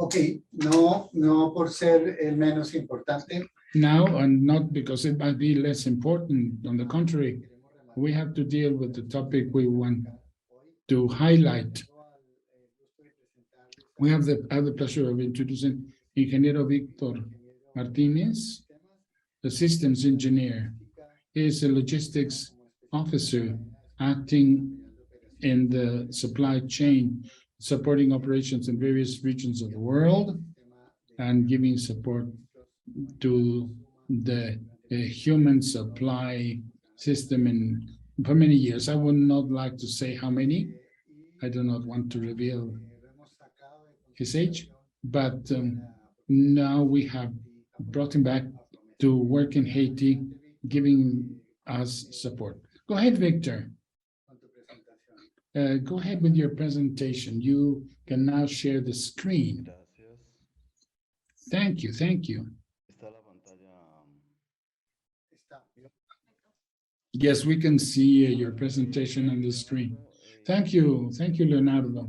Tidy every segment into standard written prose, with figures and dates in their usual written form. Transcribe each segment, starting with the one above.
Okay, no por ser el menos importante. Now, and not because it might be less important. On the contrary, we have to deal with the topic we want to highlight. We have the pleasure of introducing Ingeniero Víctor Martinez, the systems engineer. He is a logistics officer acting in the supply chain, supporting operations in various regions of the world and giving support to the human supply system for many years. I would not like to say how many. I do not want to reveal his age, but now we have brought him back to work in Haiti, giving us support. Go ahead, Victor. Go ahead with your presentation. You can now share the screen. Thank you, thank you. Yes, we can see your presentation on the screen. Thank you, Leonardo.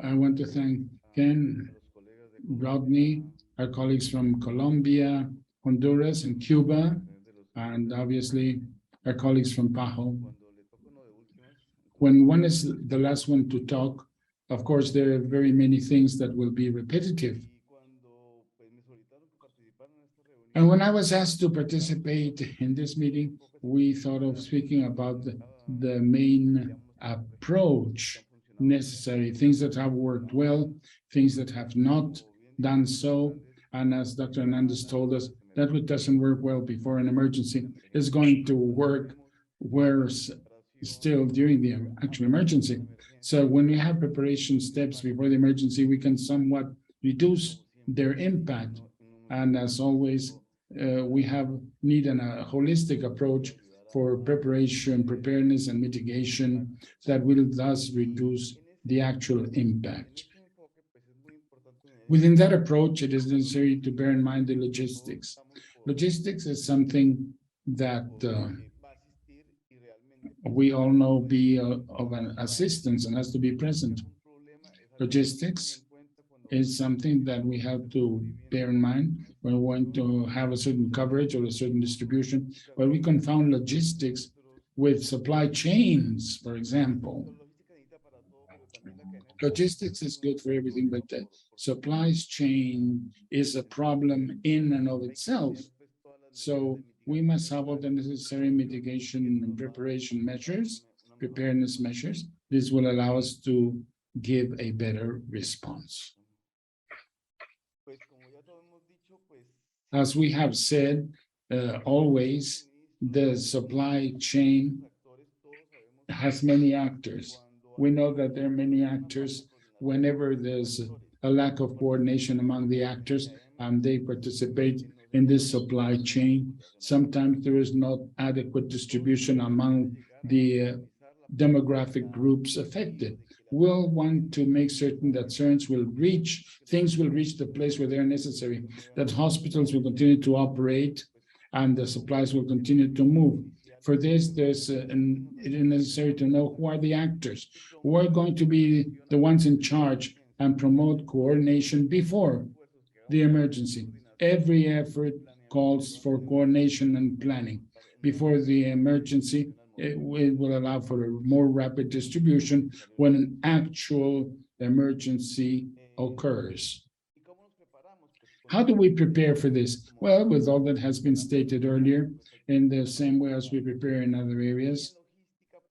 I want to thank Ken, Rodney, our colleagues from Colombia, Honduras, and Cuba, and obviously our colleagues from PAHO. When one is the last one to talk, of course, there are very many things that will be repetitive. And when I was asked to participate in this meeting, we thought of speaking about the main approach necessary, things that have worked well, things that have not done so. And as Dr. Hernandez told us, that what doesn't work well before an emergency is going to work worse still during the actual emergency. So when we have preparation steps before the emergency, we can somewhat reduce their impact. And as always, we need a holistic approach for preparation, preparedness, and mitigation that will thus reduce the actual impact. Within that approach, it is necessary to bear in mind the logistics. Logistics is something that we all know be of an assistance and has to be present. Logistics is something that we have to bear in mind when we want to have a certain coverage or a certain distribution, but we confound logistics with supply chains, for example. Logistics is good for everything, but the supply chain is a problem in and of itself. So we must have all the necessary mitigation and preparation measures, preparedness measures. This will allow us to give a better response. As we have said, always, the supply chain has many actors. We know that there are many actors. Whenever there's a lack of coordination among the actors and they participate in this supply chain, sometimes there is not adequate distribution among the demographic groups affected. We'll want to make certain that things will reach the place where they're necessary, that hospitals will continue to operate and the supplies will continue to move. For this, it is necessary to know who are the actors, who are going to be the ones in charge and promote coordination before the emergency. Every effort calls for coordination and planning. Before the emergency, it will allow for a more rapid distribution when an actual emergency occurs. How do we prepare for this? Well, with all that has been stated earlier, in the same way as we prepare in other areas.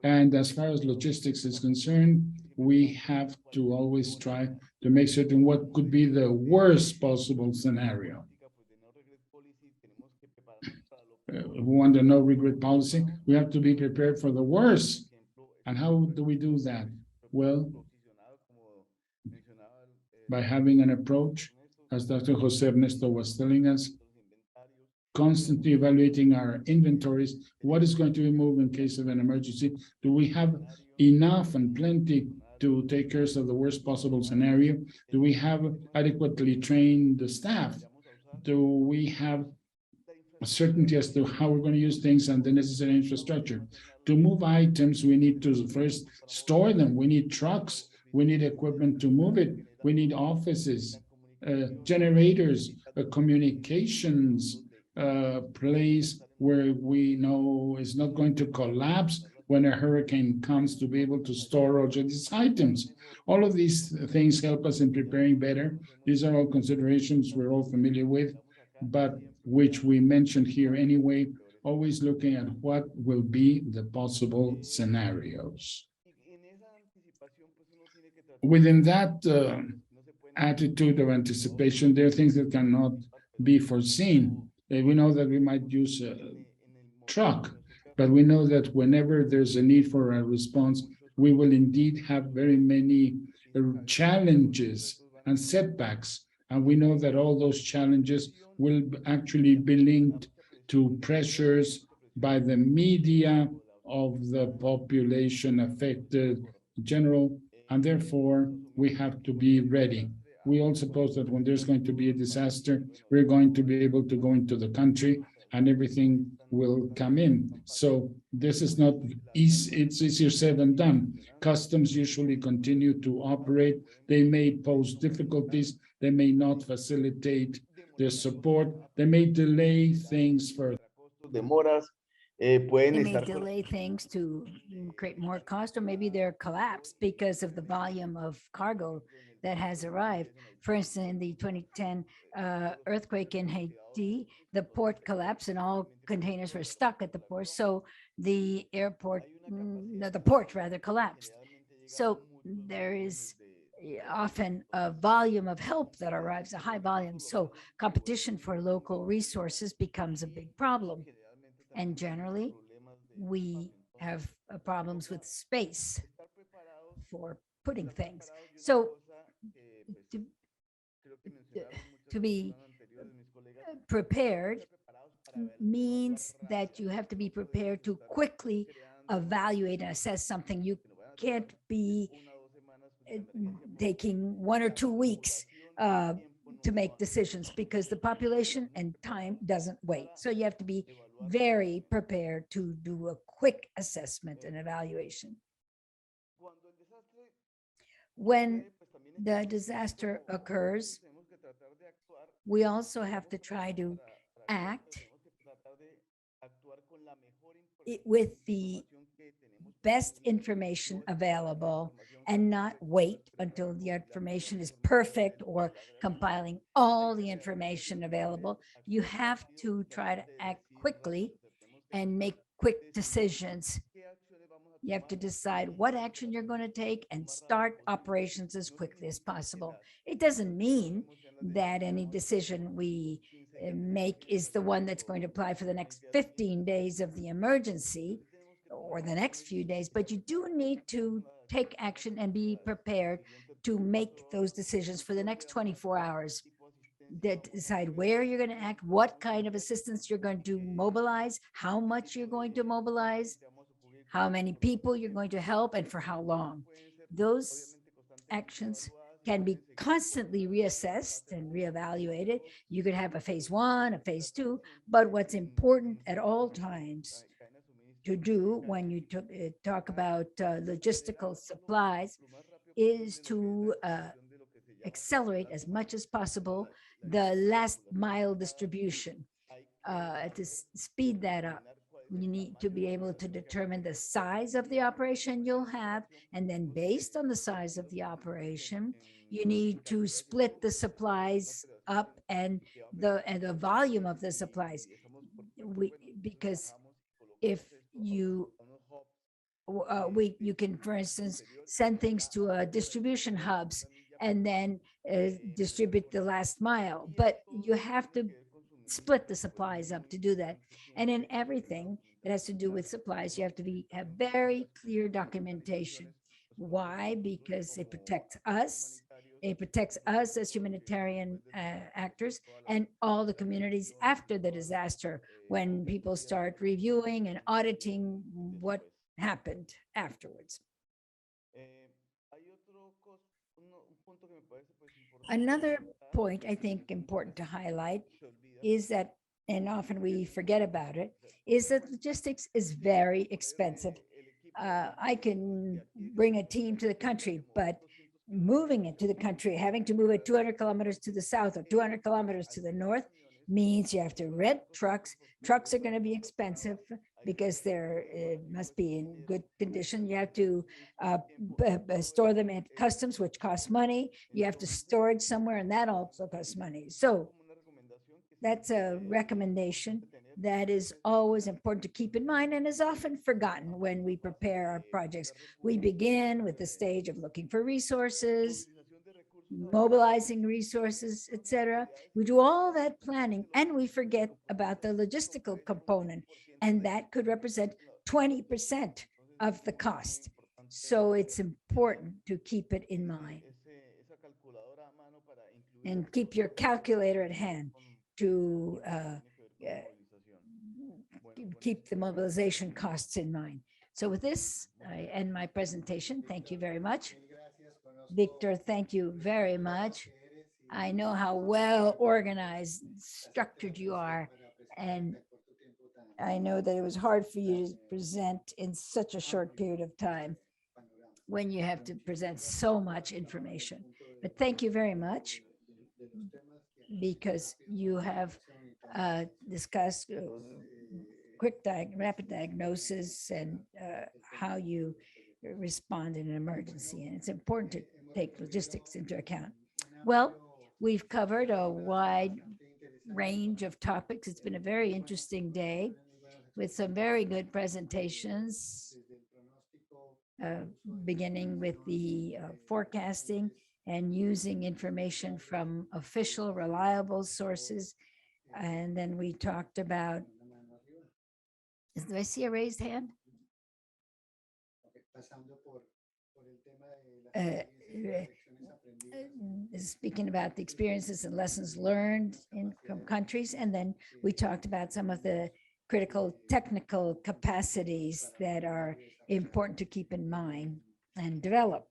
And as far as logistics is concerned, we have to always try to make certain what could be the worst possible scenario. We want a no regret policy. We have to be prepared for the worst. And how do we do that? Well, by having an approach, as Dr. Jose Ernesto was telling us, constantly evaluating our inventories, what is going to be moved in case of an emergency? Do we have enough and plenty to take care of the worst possible scenario? Do we have adequately trained staff? Do we have a certainty as to how we're going to use things and the necessary infrastructure? To move items, we need to first store them. We need trucks. We need equipment to move it. We need offices, generators, communications, place where we know is not going to collapse when a hurricane comes, to be able to store all of these items. All of these things help us in preparing better. These are all considerations we're all familiar with, but which we mentioned here anyway, always looking at what will be the possible scenarios. Within that attitude of anticipation, there are things that cannot be foreseen. We know that we might use a truck, but we know that whenever there's a need for a response, we will indeed have very many challenges and setbacks. And we know that all those challenges will actually be linked to pressures by the media of the population affected general, and therefore we have to be ready. We all suppose that when there's going to be a disaster, we're going to be able to go into the country and everything will come in. So this is not easy, it's easier said than done. Customs usually continue to operate. They may pose difficulties. They may not facilitate their support. They may delay things for demoras, They pueden may estar delay things to create more cost, or maybe they're collapsed because of the volume of cargo that has arrived. For instance, in the 2010 earthquake in Haiti, the port collapsed and all containers were stuck at the port. So the airport, the port rather, collapsed. So there is often a volume of help that arrives, a high volume. So competition for local resources becomes a big problem. And generally, we have problems with space for putting things. So to be prepared means that you have to be prepared to quickly evaluate and assess something. You can't be taking 1 or 2 weeks to make decisions, because the population and time doesn't wait. So you have to be very prepared to do a quick assessment and evaluation. When the disaster occurs, we also have to try to act with the best information available and not wait until the information is perfect or compiling all the information available. You have to try to act quickly and make quick decisions. You have to decide what action you're going to take and start operations as quickly as possible. It doesn't mean that any decision we make is the one that's going to apply for the next 15 days of the emergency or the next few days, but you do need to take action and be prepared to make those decisions for the next 24 hours. That decide where you're going to act, what kind of assistance you're going to mobilize, how much you're going to mobilize, how many people you're going to help, and for how long. Those actions can be constantly reassessed and reevaluated. You could have a phase 1, a phase 2, but what's important at all times to do when you talk about logistical supplies is to accelerate as much as possible the last mile distribution, to speed that up. You need to be able to determine the size of the operation you'll have, and then based on the size of the operation, you need to split the supplies up and the volume of the supplies. Because if you you can, for instance, send things to distribution hubs and then distribute the last mile, but you have to split the supplies up to do that. And in everything that has to do with supplies, you have to have very clear documentation. Why? Because it protects us. It protects us as humanitarian actors and all the communities after the disaster, when people start reviewing and auditing what happened afterwards. Another point I think important to highlight is that, and often we forget about it, is that logistics is very expensive. I can bring a team to the country, but moving it to the country, having to move it 200 kilometers to the south or 200 kilometers to the north means you have to rent trucks. Trucks are going to be expensive because they're must be in good condition. You have to store them at customs, which costs money. You have to store it somewhere, and that also costs money. So that's a recommendation that is always important to keep in mind and is often forgotten when we prepare our projects. We begin with the stage of looking for resources, mobilizing resources, etc. We do all that planning and we forget about the logistical component, and that could represent 20% of the cost. So it's important to keep it in mind and keep your calculator at hand to keep the mobilization costs in mind. So with this, I end my presentation. Thank you very much. Victor, thank you very much. I know how well organized, structured you are, and I know that it was hard for you to present in such a short period of time when you have to present so much information. But thank you very much, because you have discussed rapid diagnosis and how you respond in an emergency. And it's important to take logistics into account. Well, we've covered a wide range of topics. It's been a very interesting day with some very good presentations, beginning with the forecasting and using information from official, reliable sources. And then we talked about, do I see a raised hand? Speaking about the experiences and lessons learned from countries. And then we talked about some of the critical technical capacities that are important to keep in mind and develop.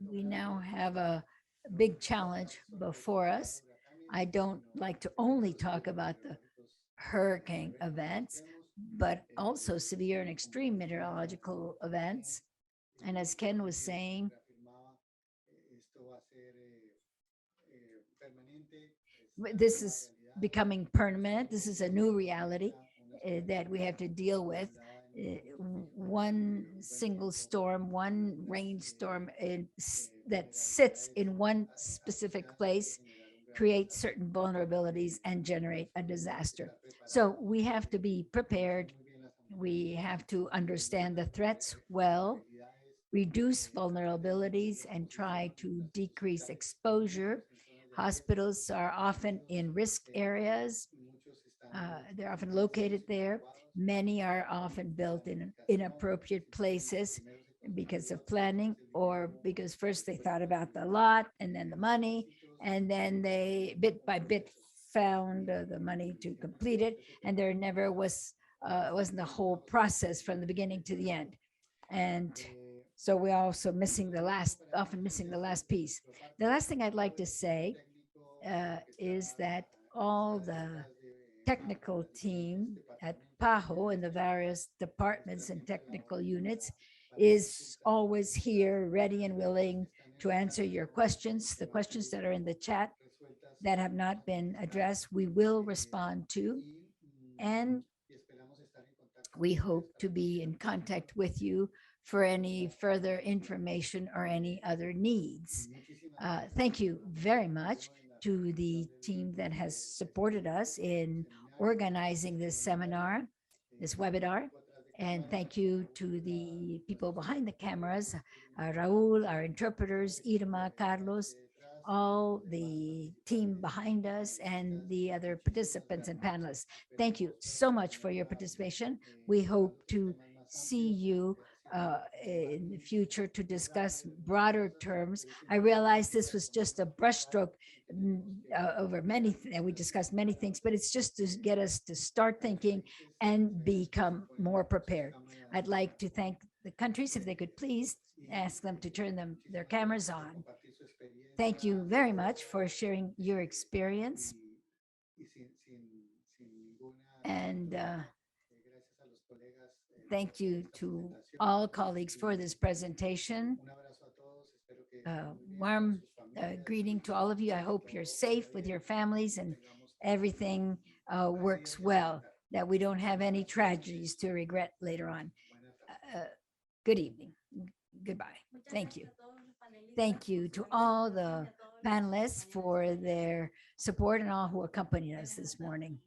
We now have a big challenge before us. I don't like to only talk about the hurricane events, but also severe and extreme meteorological events. And as Ken was saying, this is becoming permanent. This is a new reality that we have to deal with. One single storm, one rainstorm that sits in one specific place create certain vulnerabilities and generate a disaster. So we have to be prepared. We have to understand the threats well, reduce vulnerabilities, and try to decrease exposure. Hospitals are often in risk areas. They're often located there. Many are often built in inappropriate places because of planning, or because first they thought about the lot and then the money, and then they bit by bit found the money to complete it, and there never wasn't a whole process from the beginning to the end. And so we're also often missing the last piece. The last thing I'd like to say is that all the technical team at PAHO and the various departments and technical units is always here, ready and willing to answer your questions. The questions that are in the chat that have not been addressed, we will respond to. And we hope to be in contact with you for any further information or any other needs. Thank you very much to the team that has supported us in organizing this seminar, this webinar. And thank you to the people behind the cameras, Raul, our interpreters, Irma, Carlos, all the team behind us, and the other participants and panelists. Thank you so much for your participation. We hope to see you in the future to discuss broader terms. I realize this was just a brushstroke over many, we discussed many things, but it's just to get us to start thinking and become more prepared. I'd like to thank the countries, if they could please ask them to turn their cameras on. Thank you very much for sharing your experience. And Thank you to all colleagues for this presentation. Un abrazo a todos. Espero que Warm sus familias, greeting to all of you. I hope you're safe with your families and everything works well, that we don't have any tragedies to regret later on. Good evening. Goodbye. Thank you. Thank you to all the panelists for their support and all who accompanied us this morning.